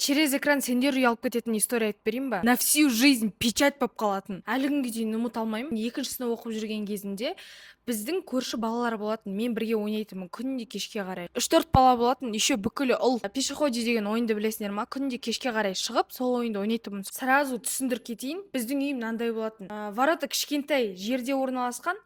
Через экран сендер уялып кететін история айтып берейін ба? На всю жизнь печать болып қалатын. Әлі күнге дейін ұмыта алмаймын. Екінші сынып оқып жүрген кезінде біздің көрші балалар болатын. Мен бірге ойнайтынмын күнде кешке қарай. 3-4 бала болатын. Еще бүкілі ұл. Пешеходе деген ойынды білесіңдер ма? Күнде кешке қарай шығып, сол ойынды ойнайтынмын. Сразу түсіндіріп кетейін. Біздің үй мынандай болатын. Ворота кішкентай жерде орналасқан.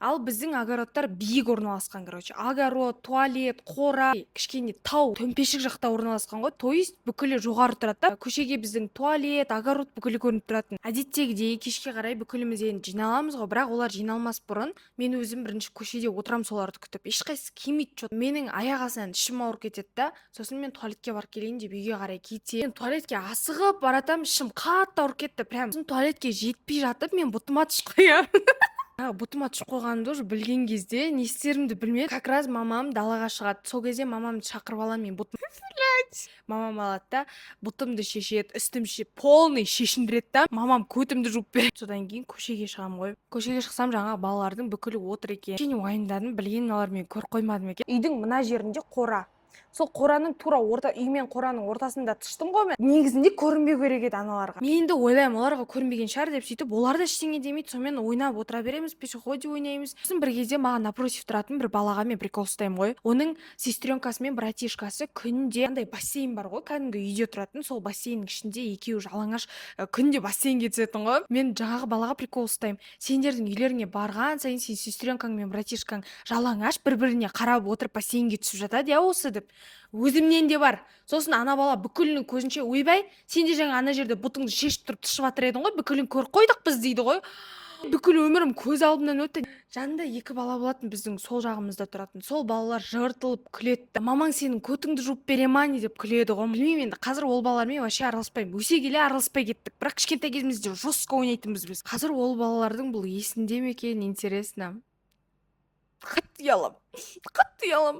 Ал біздің огородтар биік орналасқан, короче. Огород, туалет, қора, кішкене тау, төмпешік жақта орналасқан ғой. То есть бүкілі жоғары тұрады да. Көшеге біздің туалет, огород бүкілі көрініп тұратын. Әдеттегідей кешке қарай бүкіліміз енді жиналамыз ғой, бірақ олар жиналмас бұрын мен өзім бірінші көшеде отырам соларды күтіп. Ешқайсысы кимейді. Менің аяқ астынан ішім ауырып кетеді да. Сосын мен туалетке барып келейін деп үйге қарай кетемін. Туалетке асығып баратам, ішім қатты ауырып кетті. Прям туалетке жетпей жатып мен бұтыма түсіп қоямын. Бұтыма түсіп қойғанымды уже білген кезде не істерімді білмедім. Как раз мамам далаға шығады. Сол кезде мамамды шақырып аламын, мен бұтым мамам алады да бұтымды шешеді, үстім полный шешіндіреді да. Мамам көтімді жуып береді. Содан кейін көшеге шығамын ғой. Көшеге шықсам жаңа балалардың бүкілі отыр екен. Кішкене уайымдадым, білген олар мені көріп қоймады ма екен. Үйдің мына жерінде қора. Сол қораның тура үй мен қораның ортасында тұштым ғой мен. Негізінде көрінбеу керек еді аналарға. Мен енді ойлаймын, оларға көрінбеген шығар деп сөйтіп, олар да ештеңе демейді. Сонымен ойнап отыра береміз, пешеходе ойнаймыз. Сосын бір кезде маған напротив тұратын бір балаға мен прикол ұстаймын ғой. Оның сестренкасы мен братишкасы күнде андай бассейн бар ғой, кәдімгі үйде тұратын. Сол бассейннің ішінде екеуі жалаңаш күнде бассейнге түсетін ғой. Мен жаңағы балаға прикол ұстаймын. Сендердің үйлеріңе барған сайын сен сестренкаң мен братишкаң жалаңаш бір-біріне қарап отырып бассейнге түсіп жатады, я осы деп. Өзімнен де бар. Сосын ана бала бүкілінің көзінше, ойбай, сен де жаңа ана жерде бұтыңды шешіп тұрып түсіп жатыр едің ғой, бүкілін көріп қойдық біз дейді ғой. Бүкіл өмірім көз алдымнан өтті. Жанында 2 бала болатын, біздің сол жағымызда тұратын. Сол балалар жыртылып күледі. Мамаң сенің көтіңді жуып бере ма не деп күледі ғой. Білмеймін енді, қазір ол балалармен вообще араласпаймын. Өсе келе араласпай кеттік. Бірақ кішкентай кезімізде жестко ойнайтынбыз біз. Қазір ол балалардың бұл есінде ме екен, интересно. Қатты ұяламын.